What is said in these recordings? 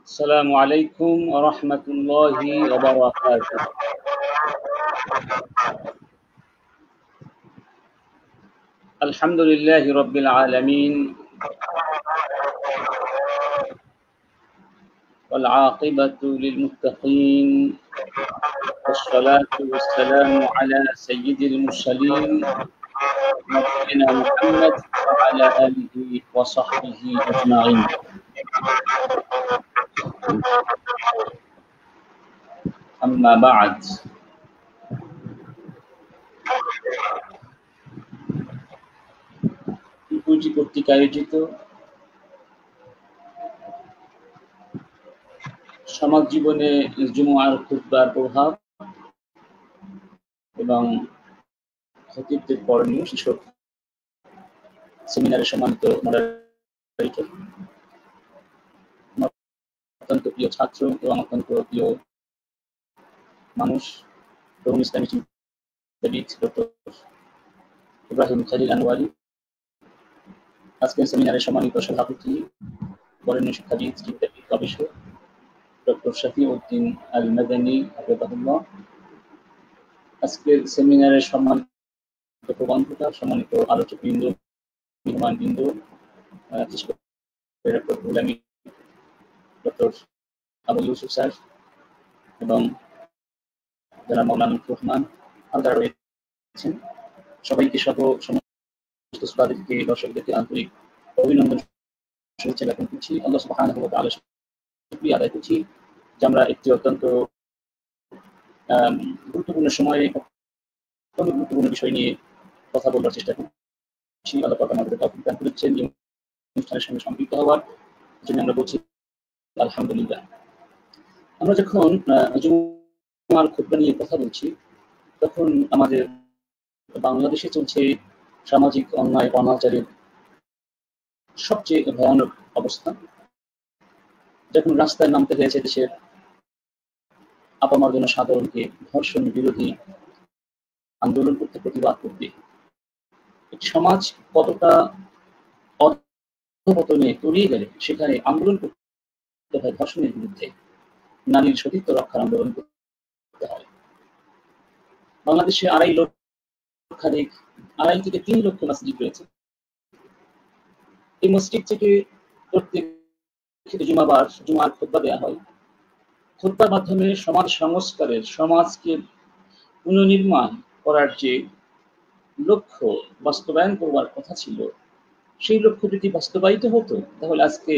السلام عليكم ورحمة الله وبركاته. الحمد لله رب العالمين والعاقبة للمتقين والصلاة والسلام على سيد المرسلين نبينا محمد وعلى آله وصحبه أجمعين. أما بعد পুঁজি কর্তৃক আয়োজিত সমাজ জীবনে জুমআর খুতবার প্রভাব এবং খতিবদের করণীয় শীর্ষক সেমিনারে সম্মানিত মডারেটর, অত্যন্ত প্রিয় ছাত্র এবং অত্যন্ত প্রিয় মানুষ তরুণ ইসলামী চিন্তাবিদ ডক্টর ইব্রাহিম খালিল আনোয়ারি, আজকের সেমিনারের সম্মানিত সভাপতি বরেণ্য শিক্ষাবিদ চিন্তাবিদ গবেষক ডক্টর শফিউদ্দিন আল মাদানী হাফিজাহুল্লাহ, আজকের সেমিনারের সম্মানিত প্রবন্ধকার, সম্মানিত আলোচকবৃন্দ, মেহমানবৃন্দ, doctor Gulami, doctor Abu Yusuf sir এবং যারা মৌলানা রহমান যারা রয়েছেন, সবাইকে সহ সমস্ত শ্রোতাদেরকে, দর্শকদেরকে আন্তরিক অভিনন্দন, শুভেচ্ছা জ্ঞাপন করছি। আল্লাহ সুবহানাহু ওয়া তাআলার শুকরিয়া আদায় করছি যে আমরা একটি অত্যন্ত গুরুত্বপূর্ণ সময়ে অত্যন্ত গুরুত্বপূর্ণ বিষয় নিয়ে কথা বলার চেষ্টা করছি। আল্লাহ পাক আমাদের তৌফিক দান করেছেন এই অনুষ্ঠানের সঙ্গে সম্পৃক্ত হওয়ার জন্য। আমরা বলছি আলহামদুলিল্লাহ। আমরা যখন জুমার খুতবা নিয়ে কথা বলছি, তখন আমাদের বাংলাদেশে চলছে সামাজিক অন্যায় অনাচারের সবচেয়ে ভয়ানক অবস্থা। যখন রাস্তায় নামতে হয়েছে দেশের আপামর জনসাধারণকে ধর্ষণ বিরোধী আন্দোলন করতে, প্রতিবাদ করতে, একটি সমাজ কতটা অধঃপতনে তলিয়ে গেলে সেখানে আন্দোলন করতে হয় ধর্ষণের বিরুদ্ধে, নারীর সতীত্ব রক্ষার আন্দোলন করতে হয়। বাংলাদেশে 2.5 থেকে 3 লক্ষ মসজিদ রয়েছে। এই মসজিদ থেকে প্রত্যেক জুমার খুতবা দেওয়া হয়। খুতবার মাধ্যমে সমাজ সংস্কারের, সমাজকে পুনর্নির্মাণ করার যে লক্ষ্য বাস্তবায়ন করবার কথা ছিল, সেই লক্ষ্য যদি বাস্তবায়িত হতো তাহলে আজকে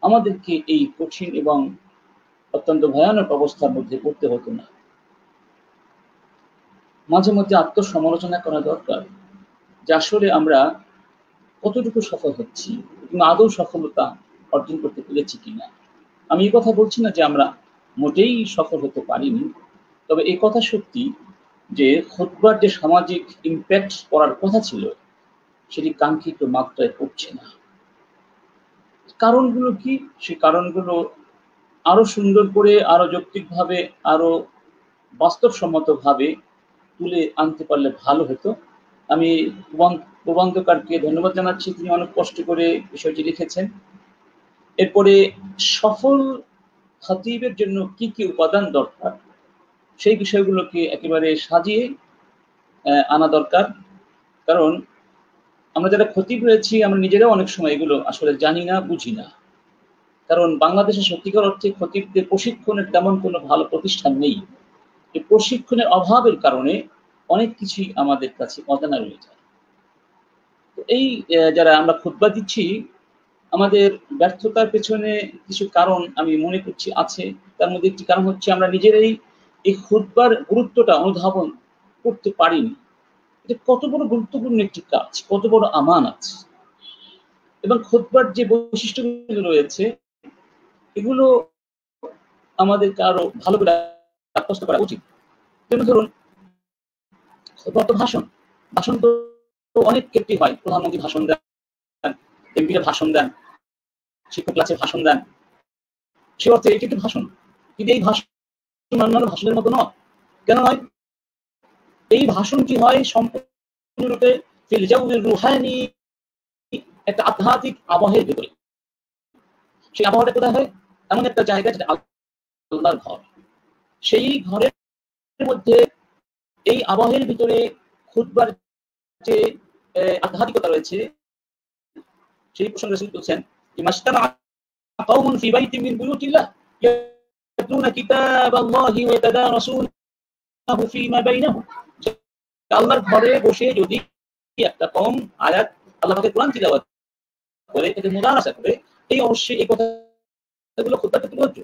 আমাদেরকে এই কঠিন এবং অত্যন্ত ভয়ানক অবস্থার মধ্যে পড়তে হতো না। মাঝে মধ্যে আত্মসমালোচনা করা দরকার যে আসলে আমরা কতটুকু সফল হচ্ছি কিংবা আদৌ সফলতা অর্জন করতে পেরেছি কিনা। আমি এই কথা বলছি না যে আমরা মোটেই সফল হতে পারিনি, তবে এই কথা সত্যি যে খুতবার যে সামাজিক ইম্প্যাক্ট করার কথা ছিল সেটি কাঙ্ক্ষিত মাত্রায় পড়ছে না। কারণগুলো কি? সেই কারণগুলো আরো সুন্দর করে, আরো যৌক্তিকভাবে, আরো বাস্তবসম্মতভাবে তুলে আনতে পারলে ভালো হতো। আমি প্রবন্ধকারকে ধন্যবাদ জানাচ্ছি, তিনি অনেক কষ্ট করে বিষয়টি লিখেছেন। এরপরে সফল খতিবের জন্য কি কি উপাদান দরকার সেই বিষয়গুলোকে একেবারে সাজিয়ে আনা দরকার। কারণ আমরা যারা খতিব রয়েছি আমরা নিজেরাও অনেক সময় এগুলো আসলে জানি না, বুঝি না। কারণ বাংলাদেশে সত্যিকার অর্থে খতিবদের প্রশিক্ষণের তেমন কোনো ভালো প্রতিষ্ঠান নেই। এই প্রশিক্ষণের অভাবের কারণে অনেক কিছুই আমাদের কাছে অজানা রয়ে যায়। তো এই যারা আমরা খুতবা দিচ্ছি, আমাদের ব্যর্থতার পেছনে কিছু কারণ আমি মনে করছি আছে। তার মধ্যে একটি কারণ হচ্ছে আমরা নিজেরাই এই খুতবার গুরুত্বটা অনুধাবন করতে পারিনি। এটা কত বড় গুরুত্বপূর্ণ একটি কাজ, কত বড় আমানত, এবং খুতবার যে বৈশিষ্ট্যগুলো রয়েছে এগুলো আমাদেরকে আরো ভালো করে আত্মস্থ করা উচিত। যেমন ধরুন খুতবা তো ভাষণ তো অনেক ক্ষেত্রেই হয়। প্রধানমন্ত্রী ভাষণ দেন, এমপিরা ভাষণ দেন, শিক্ষক ক্লাসে ভাষণ দেন, সে অর্থে এটি একটি ভাষণ। কিন্তু এই ভাষণ অন্যান্য ভাষণের মতো নয়। কেন নয়? এই ভাষণটি হয় সম্পূর্ণরূপে ফিল জাউরির রুহানি, একটা আধ্যাত্মিক আবহের ভেতরে। সেই আবহাওয়াটা কোথায় হয়? এমন একটা জায়গা যেটা আল্লাহর ঘর। সেই ঘরের মধ্যে এই আবহের ভিতরে খুতবার যে আধ্যাত্মিকতা রয়েছে, সেই প্রসঙ্গে রাসূল বলছেন যে মাসতামা কওমুন ফি বাইতিন মিন বুয়ুতিল্লাহ ইয়াতলুনা কিতাবাল্লাহি ওয়া ইয়াতাদারাসুনাহু ফীমা বাইনাহুম। আল্লাহর ঘরে বসে যদি একটা কওম আয়াত আল্লাহ পাকের কোরআন তিলাওয়াত করে, এটাকে মুদারাসা করে, এই অবশ্যই এই কথাগুলো খুতবাতে প্রযোজ্য।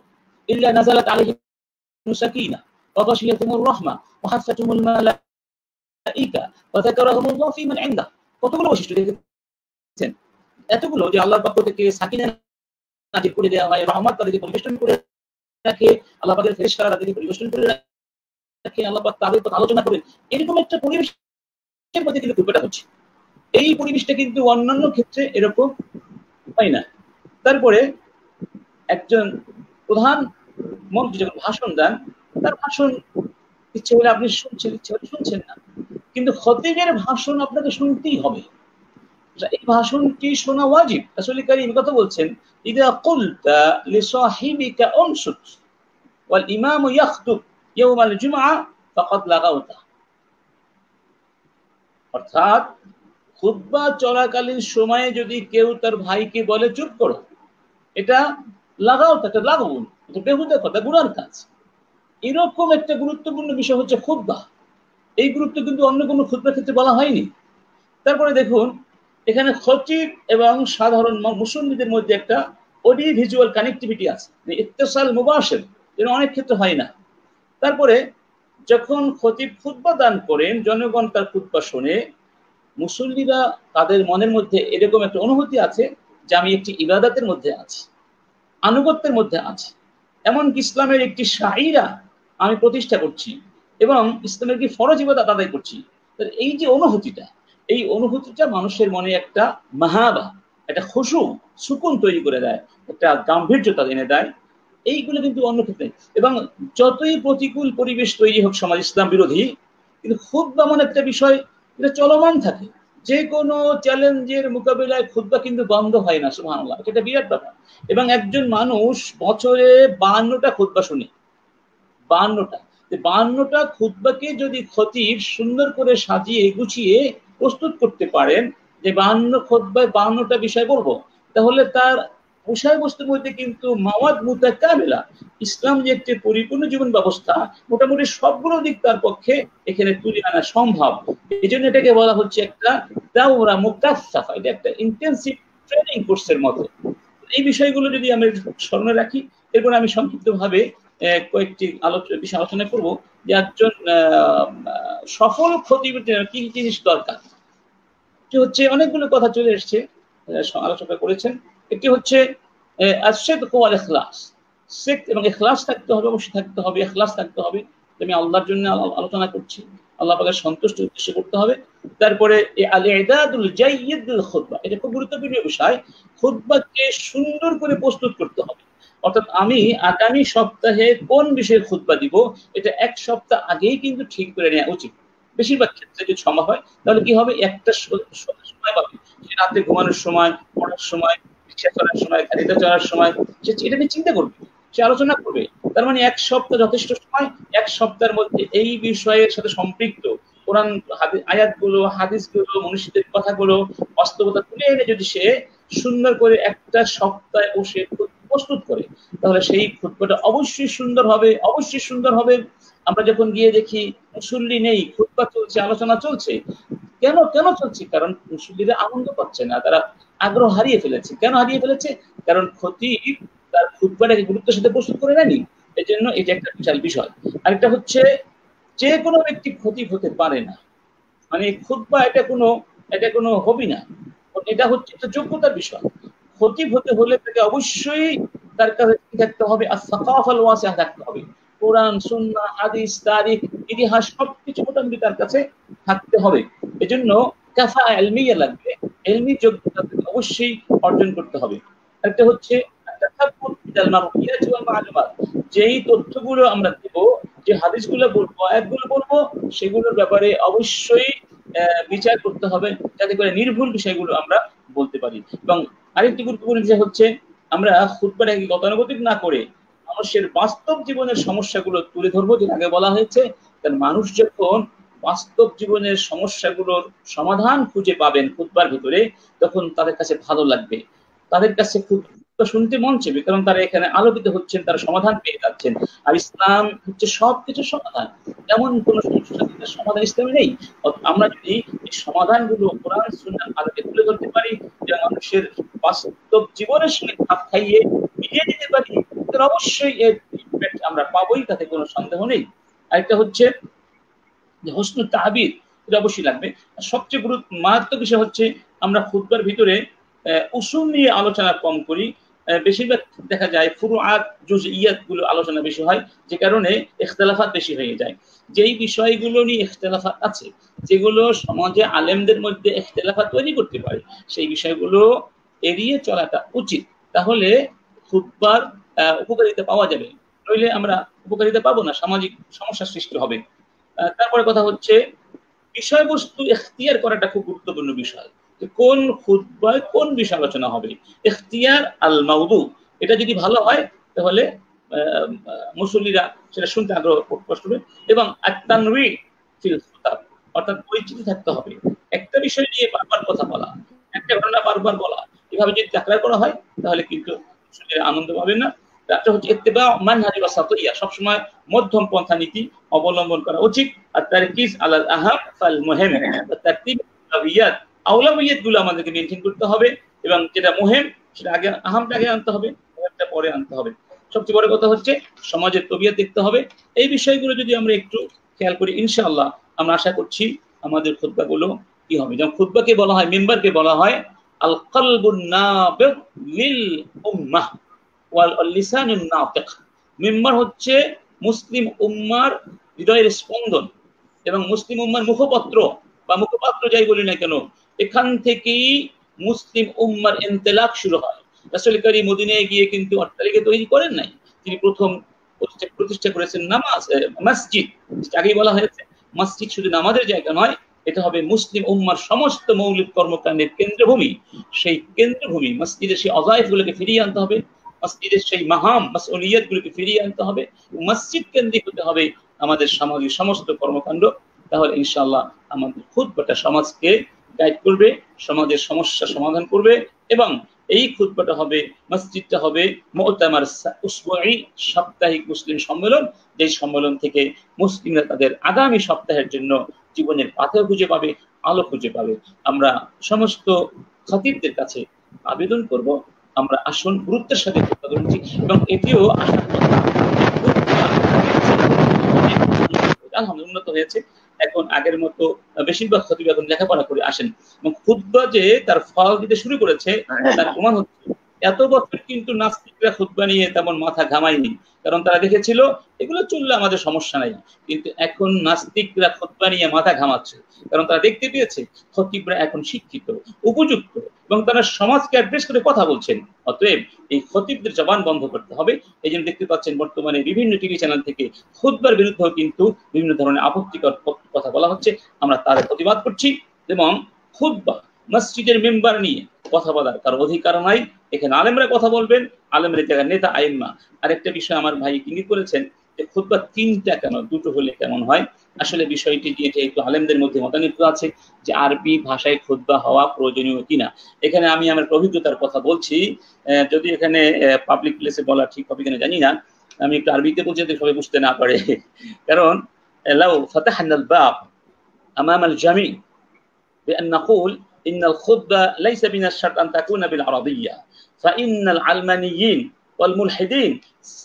ইল্লা নাযালাত আলাইহিম সাকিনাহ ওয়া গাশিয়াতুমুর রাহমাহ ওয়া হাফাতুমুল মালাইকা ওয়া যাকারাহুমুল্লাহু ফীমান ইনদাহ। কতগুলো বৈশিষ্ট্য দেখেছেন, এতগুলো যে আল্লাহর পক্ষ থেকে সাকিনা নাযিল করে দেওয়া হয়, রহমত তাদেরকে পরিবেষ্টন করে রাখে, আল্লাহ পাকের ফেরেশতারা তাদেরকে পরিবেষ্টন করে রাখে, আল্লাহ পাক তাদের কথা আলোচনা করেন, এরকম একটা পরিবেশের মধ্যে কিন্তু খুতবাটা হচ্ছে। এই পরিবেশটা কিন্তু অন্যান্য ক্ষেত্রে এরকম হয় না। তারপরে একজন প্রধান মন্ত্রী যখন ভাষণ দেন, তার ভাষণ ইচ্ছে হলে আপনি শুনছেন, ইচ্ছে হলে শুনছেন না, কিন্তু খতিবের ভাষণ আপনাকে শুনতেই হবে। এই ভাষণটি শোনা ওয়াজিব। রাসূল কারীম কথা বলছেন, ইদা কুলতা লিসাহিবিকা উনসুত ওয়াল ইমামু ইয়াখতুব ইয়াওমাল জুমআ ফাকাদ লাগাওতা। অর্থাৎ খুতবা চলাকালীন সময়ে যদি কেউ তার ভাইকে বলে চুপ করো, এটা লাগাওতা, এটা লাগাউন, এটা বেহুদা কথা, গুনার কাজ। এরকম একটা গুরুত্বপূর্ণ বিষয় হচ্ছে খুতবা। এই গুরুত্ব কিন্তু অন্য কোনো খুতবার ক্ষেত্রে বলা হয়নি। তারপরে দেখুন, এখানে খতিব এবং সাধারণ মুসল্লিদের মধ্যে একটা অডিও ভিজুয়াল কানেক্টিভিটি আছে, ইত্তেসাল মুবাশির, যেটা অনেক ক্ষেত্রে হয় না। তারপরে যখন খতিব খুতবা দান করেন, জনগণ তার খুতবা শোনে, মুসল্লিরা তাদের মনের মধ্যে এরকম একটা অনুভূতি আছে যে আমি একটি ইবাদতের মধ্যে আছি, আনুগত্যের মধ্যে আছি, এমনকি ইসলামের একটি শাইরা আমি প্রতিষ্ঠা করছি এবং ইসলামের কি ফরজ ইবাদত আদায় করছি। এই যে অনুভূতিটা, এই অনুভূতিটা মানুষের মনে একটা মাহাবা, একটা খুশু, সুকুন তৈরি করে দেয়, একটা গাম্ভীর্যতা এনে দেয়। এইগুলো কিন্তু অন্য ক্ষেত্রে, এবং যতই প্রতিকূল পরিবেশ তৈরি হোক সমাজ ইসলাম বিরোধী, কিন্তু খুতবা এমন একটা বিষয় এটা চলমান থাকে। যে কোনো চ্যালেঞ্জের মোকাবিলায় খুতবা কিন্তু বন্ধ হয় না, সুবহানাল্লাহ, এটা বিরাট ব্যাপার। এবং একজন মানুষ বছরে 52টা খুতবা শুনে, 52টা, 52টা খুতবাকে যদি খতিব সুন্দর করে সাজিয়ে গুছিয়ে প্রস্তুত করতে পারেন, যে 52 খুতবায় 52টা বিষয় বলবো, তাহলে তার বিষয়বস্তুর মধ্যে কিন্তু মাওয়াদ মুতাকামিলা, ইসলাম যে একটি পরিপূর্ণ জীবন ব্যবস্থা, মোটামুটি সবগুলো দিক তার পক্ষে এখানে তুলে আনা সম্ভব। এই জন্য এটাকে বলা হচ্ছে একটা দাওরা মুকাফফাফা, এটা একটা ইন্টেনসিভ ট্রেনিং কোর্সের মতো। এই বিষয়গুলো যদি আমি স্মরণে রাখি, এরপর আমি সংক্ষিপ্তভাবে কয়েকটি বিষয় আলোচনা করব যে একজন সফল খতিবের জন্য কি জিনিস দরকার। একটি হচ্ছে, অনেকগুলো কথা চলে এসছে, আলোচনা করেছেন। একটি হচ্ছে আশ-সিদক ওয়াল ইখলাস, সিদক এবং ইখলাস থাকতে হবে, অবশ্যই থাকতে হবে, ইখলাস থাকতে হবে। আমি আল্লাহর জন্য আলোচনা করছি, আল্লাহ পাকের সন্তুষ্টির উদ্দেশ্যে করতে হবে। তারপরে আল ইদাদুল জাইয়িদ লিল খুতবা, এটা খুব গুরুত্বপূর্ণ বিষয়। খুতবাকে সুন্দর করে প্রস্তুত করতে হবে। অর্থাৎ আমি আগামী সপ্তাহে কোন বিষয়ে খুতবা দিব, এটা এক সপ্তাহ আগেই কিন্তু ঠিক করে নেওয়া উচিত। বেশিরভাগ ক্ষেত্রে যদি সম্ভব হয়, তাহলে কি হবে, একটা সময় পাবে, রাতে ঘুমানোর সময়, পড়ার সময়, রিক্সা চলার সময়, গাড়িতে চলার সময়, সে এটা নিয়ে চিন্তা করবে, সে আলোচনা করবে। তার মানে এক সপ্তাহ যথেষ্ট সময়। এক সপ্তাহের মধ্যে এই বিষয়ের সাথে সম্পৃক্ত কোরআন আয়াতগুলো, হাদিসগুলো, মনীষীদের কথাগুলো, বাস্তবতা তুলে এনে যদি সে সুন্দর করে একটা সপ্তাহে বসে প্রস্তুত করে, তাহলে সেই খুতবাটা অবশ্যই সুন্দর হবে, অবশ্যই সুন্দর হবে। আমরা যখন গিয়ে দেখি মুসল্লি নেই, খুতবা চলছে, আলোচনা চলছে, কেন কেন চলছে? কারণ মুসল্লিরা আনন্দ পাচ্ছে না, তারা আগ্রহ হারিয়ে ফেলেছে। কেন হারিয়ে ফেলেছে? কারণ খতিব তার খুতবাটাকে গুরুত্বের সাথে প্রস্তুত করে নেয়নি। এই জন্য এটা একটা বিশাল বিষয়। আরেকটা হচ্ছে, যে কোনো ব্যক্তি খতিব হতে পারে না, মানে খুতবা এটা কোনো হবি না, এটা হচ্ছে একটা যোগ্যতার বিষয়। খতিব হতে হলে তাকে অবশ্যই তার কাছে কি থাকতে হবে, আস-সাকাফাল ওয়াসিআহ থাকতে হবে। কোরআন, সুন্নাহ, হাদিস, তারিখ, ইতিহাস সবকিছু মোটামুটি তার কাছে থাকতে হবে। এজন্য কাফা ইলমিয়া লাগবে, ইলমি যোগ্যতা অবশ্যই অর্জন করতে হবে। একটা হচ্ছে যেই তথ্যগুলো আমরা দেব, যে হাদিসগুলো বলবো, আয়াতগুলো বলবো, সেগুলোর ব্যাপারে অবশ্যই বিচার করতে হবে, যাতে করে নির্ভুল বিষয়গুলো আমরা বলতে পারি। এবং আরেকটি গুরুত্বপূর্ণ বিষয় হচ্ছে আমরা খুতবাটাকে গতানুগতিক না করে মানুষের বাস্তব জীবনের সমস্যাগুলো তুলে ধরবো, যেটা আগে বলা হয়েছে। কারণ মানুষ যখন বাস্তব জীবনের সমস্যাগুলোর সমাধান খুঁজে পাবেন খুতবার ভিতরে, তখন তাদের কাছে ভালো লাগবে, তাদের কাছে খুতবা শুনতে মন চাইবে, কারণ তারা এখানে আলোকিত হচ্ছেন, তারা সমাধান পেয়ে যাচ্ছেন। আর ইসলাম হচ্ছে সবকিছু সমাধান, এমন কোন সমস্যার সমাধান ইসলামে নেই। আমরা যদি এই সমাধানগুলো কোরআন সুন্নাহর আলোকে তুলে ধরতে পারি, যে মানুষের বাস্তব জীবনের সঙ্গে খাপ খাইয়ে মিলিয়ে দিতে পারি, তাহলে অবশ্যই এর ইফেক্ট আমরা পাবোই, তাতে কোনো সন্দেহ নেই। আরেকটা হচ্ছে যে হোসনুল তাহবির, এটা অবশ্যই লাগবে। সবচেয়ে মারাত্মক বিষয় হচ্ছে আমরা খুতবার ভিতরে উসুল নিয়ে আলোচনা কম করি, বেশিরভাগ দেখা যায় ফুরুআত জুজইয়াত গুলো আলোচনা বেশি হয়, যে কারণে ইখতিলাফাত বেশি হয়ে যায়। যেই বিষয়গুলো নিয়ে ইখতিলাফাত আছে, যেগুলো সমাজে আলেমদের মধ্যে ইখতিলাফাত তৈরি করতে পারে, সেই বিষয়গুলো এড়িয়ে চলাটা উচিত। তাহলে খুতবার উপকারিতা পাওয়া যাবে, নইলে আমরা উপকারিতা পাবো না, সামাজিক সমস্যার সৃষ্টি হবে। তারপরে কথা হচ্ছে বিষয়বস্তু এখতিয়ার করাটা খুব গুরুত্বপূর্ণ বিষয়, যে কোন খুতবায় কোন বিষয় আলোচনা হবে। এখতিয়ার আল মাউদু, এটা যদি ভালো হয় তাহলে মুসল্লিরা সেটা শুনতে আগ্রহ প্রকাশ করবে। এবং আত-তানওয়ী ফিল খুতাব, অর্থাৎ বৈচিত্র্য থাকতে হবে। একটা বিষয় নিয়ে বারবার কথা বলা, একটা ঘটনা বারবার বলা, এভাবে যদি তাকরার করা হয় তাহলে কিন্তু মুসল্লিরা আনন্দ পাবে না। একটা হচ্ছে ইত্তিবা মানহাজ ওয়াসাতিয়্যা, সবসময় মধ্যম পন্থা নীতি অবলম্বন করা উচিত। আর তারকিজ আলাল আহাম ফাল মুহিম, তারতিব আওলাবিয়াত, আওলাবিয়াত গুলো আমাদেরকে মেইনটেইন করতে হবে, এবং যেটা মুহিম সেটা আগে, আহামটা আগে আনতে হবে, মুহিমটা পরে আনতে হবে। সবচেয়ে বড় কথা হচ্ছে সমাজের তবিয়ত দেখতে হবে। এই বিষয়গুলো যদি আমরা একটু খেয়াল করি, ইনশাআল্লাহ আমরা আশা করছি আমাদের খুতবাগুলো কি হবে। যেমন খুতবাকে বলা হয়, মেম্বারকে বলা হয় আল কলবুন নাবিগ লিল উম্মাহ ওয়াল লিসানুন নাতিক। মেম্বার হচ্ছে মুসলিম উম্মার হৃদয়ের স্পন্দন এবং মুসলিম উম্মার মুখপত্র বা মুখপাত্র যাই বলি না কেন, এখান থেকেই মুসলিম উম্মার ইনতিলাক শুরু হয়। রাসূল করিম মদিনায় গিয়ে কিন্তু অট্টালিকা তৈরি করেন নাই, তিনি প্রথম প্রতিষ্ঠা করেছেন নামাজ, মসজিদ। আগেই বলা হয়েছে মসজিদ শুধু নামাজের জায়গা নয়, এটা হবে মুসলিম উম্মার সমস্ত মৌলিক কর্মকাণ্ডের কেন্দ্রভূমি। সেই কেন্দ্রভূমি মসজিদের সেই অজায়েফ গুলোকে ফিরিয়ে আনতে হবে, মসজিদের সেই মাহাম মাসউলিয়াত গুলোকে ফিরিয়ে আনতে হবে, মসজিদ কেন্দ্রিক হতে হবে আমাদের সামাজিক সমস্ত কর্মকাণ্ড। তাহলে ইনশাআল্লাহ আমাদের খুতবাটা সমাজকে গাইড করবে, সমাজের সমস্যা সমাধান করবে। এবং এই খুতবাটা হবে, মসজিদটা হবে মুতামার উসবুঈ, সাপ্তাহিক মুসলিম সম্মেলন, যে সম্মেলন থেকে মুসলিমরা তাদের আগামী সপ্তাহের জন্য জীবনের পাথেয় খুঁজে পাবে, আলো খুঁজে পাবে। আমরা সমস্ত খতিবদের কাছে আবেদন করব, আমরা আসন গুরুত্বের সাথে খুতবা করছি, এবং এটিও আশা আলহামদুলিল্লাহ উন্নত হয়েছে। এখন আগের মতো বেশিরভাগ খতিব এখন লেখাপড়া করে আসেন, এবং খুতবা যে তার ফল দিতে শুরু করেছে তার প্রমাণ হচ্ছে এত বছর কিন্তু নাস্তিকরা খুতবা নিয়ে তেমন মাথা ঘামায়নি, কারণ তারা দেখেছিল এগুলো চললে আমাদের সমস্যা নাই। কিন্তু এখন নাস্তিকরা খুতবা নিয়ে মাথা ঘামাচ্ছে, কারণ তারা দেখতে পেয়েছে খতিবরা এখন শিক্ষিত, উপযুক্ত, এবং তারা সমাজকে অ্যাড্রেস করে কথা বলছেন। অতএব এই খতিবদের জবান বন্ধ করতে হবে। এই জন্য দেখতে পাচ্ছেন বর্তমানে বিভিন্ন টিভি চ্যানেল থেকে খুতবার বিরুদ্ধেও কিন্তু বিভিন্ন ধরনের আপত্তিকর কথা বলা হচ্ছে, আমরা তার প্রতিবাদ করছি। এবং খুতবা মসজিদের মেম্বার নিয়ে কথা বলার কারো অধিকার নাই, এখানে আলেমরা কথা বলবেন, আলেমের জায়গায় নেতা আইম্মা। আরেকটা বিষয় আমার ভাই ইঙ্গিত করেছেন যে খুতবা তিনটা কেন, দুটো হলে কেমন হয়। আসলে বিষয়টি দিয়ে যেহেতু আলেমদের মধ্যে মতানৈক্য আছে যে আরবি ভাষায় খুতবা হওয়া প্রয়োজনীয় কিনা, এখানে আমি আমার অভিজ্ঞতার কথা বলছি, যদি এখানে পাবলিক প্লেসে বলা ঠিক হবে কিনা জানি না, আমি একটু আরবিতে বলছি যাতে সবাই বুঝতে না পারে। কারণ লাউ ফাতাহনা আল বাব আমাম আল জামি بأن نقول إن الخطبة ليس من الشرط أن تكون بالعربية، فإن العلمانيين والملحدين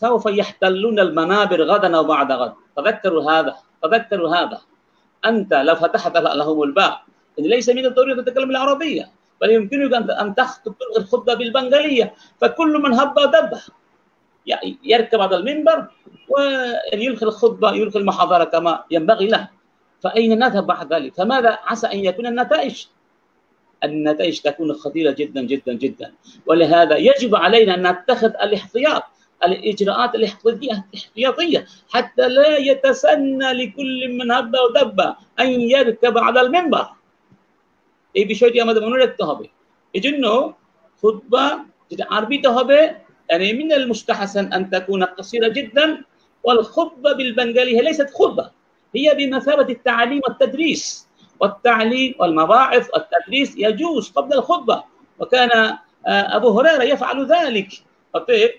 سوف يحتلون المنابر غدا أو بعد غد. تذكروا هذا، تذكروا هذا. أنت لو فتحت لهم الباب ليس من الضروري أن تتكلم بالعربية، بل يمكنك أن تخطب الخطبة بالبنغالية، فكل من هب ودب يركب على المنبر ويلقي الخطبة، يلقي المحاضرة كما ينبغي له. فأين نذهب بعد ذلك؟ فماذا عسى أن يكون النتائج؟ النتائج تكون خطيرة جدا جدا جدا. ولهذا يجب علينا أن نتخذ الاحتياط، الإجراءات الاحتياطية حتى لا يتسنى لكل من هب ودب أن يركب على المنبر. এই বিষয়টি আমাদের মনে রাখতে হবে। এজন্য খুতবা যেটা আরবিতে হবে يعني من المستحسن أن تكون قصيرة جدا والخطبة بالبنغالي هي ليست خطبة هي بمثابة التعليم والتدريس والتعليم والمواعظ والتدريس يجوز قبل الخطبة وكان أبو هريرة يفعل ذلك অতএব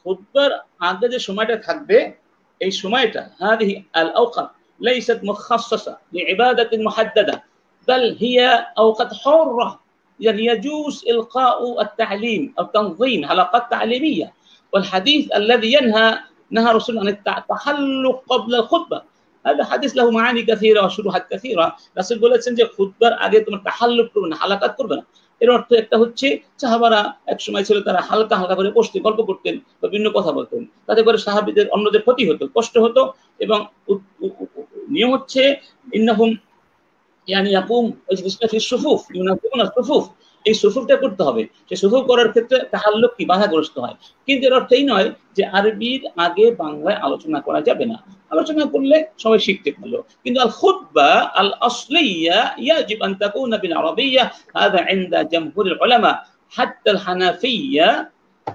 খুতবার আগে যে সময়টা থাকবে এই সময়টা هذه الأوقات ليست مخصصة لعبادة محددة بل هي أوقات حرة يعني يجوز إلقاء التعليم أو تنظيم حلقات تعليمية والحديث الذي نهى رسول عن التحلق قبل الخطبة هذا حديث له معاني كثيرة وشروحات كثيرة রাসূল বলেছেন যে খুতবার আগে তোমরা তাহাল্লুক করবে না হালাকাত করবে না এর অর্থ একটা হচ্ছে সাহাবারা এক সময় ছিল তারা হালকা হালকা করে বসতে গল্প করতেন বা বিভিন্ন কথা বলতেন তাতে করে সাহাবীদের অন্যদের ক্ষতি হতো কষ্ট হতো এবং নিয়ম হচ্ছে ইন্নাহুম يعني يقوم في الصفوف ينظمون الصفوف এই সুফুফটা করতে হবে সেই সুফুফ করার ক্ষেত্রে তাহাল্লুক কি বাধাগ্রস্ত হয় কিন্তু এর অর্থ এই নয় যে আরবির আগে বাংলায় আলোচনা করা যাবে না আলোচনা করলে সবাই শিখতে পারলো কিন্তু আল খুতবা আল আসলিয়া يجب ان تكون بالعربيه هذا عند جمهور العلماء حتى الحنفيه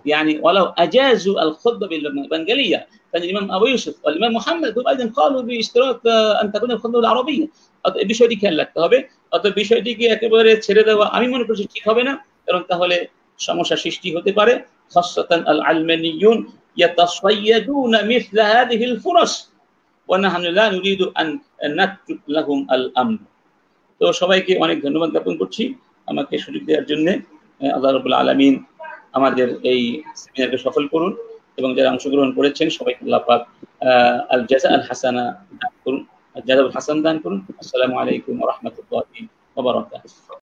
يعني ولو اجازوا الخطبه بالبنغاليه فالامام ابو يوسف والامام محمد هم ايضا قالوا باشتراط ان تكون الخطبه بالعربيه এই বিষয়টি খেয়াল রাখতে হবে অতএব বিষয়টিকে একেবারে ছেড়ে দেওয়া আমি মনে করছি ঠিক হবে না কারণ তাহলে সমস্যা সৃষ্টি হতে পারে খাসসাতান আল আলমানিয়ুন ইয়াতাসাইয়্যিদুনা মিছলা হাযিহি আল ফুরাস ওয়া নাহনু লা নুরিদু আন নাতরুক লাহুম আল আমর তো সবাইকে অনেক ধন্যবাদ জ্ঞাপন করছি আমাকে সুযোগ দেওয়ার জন্য আল্লাহ রাব্বুল আলামিন আমাদের এই সেমিনারকে সফল করুন এবং যারা অংশগ্রহণ করেছেন সবাইকে আল্লাহ পাক আল জাযা আল হাসানা দান করুন জাযাউল হাসান দান করুন আসসালামু আলাইকুম ওয়া রাহমাতুল্লাহি ওয়া বারাকাতুহু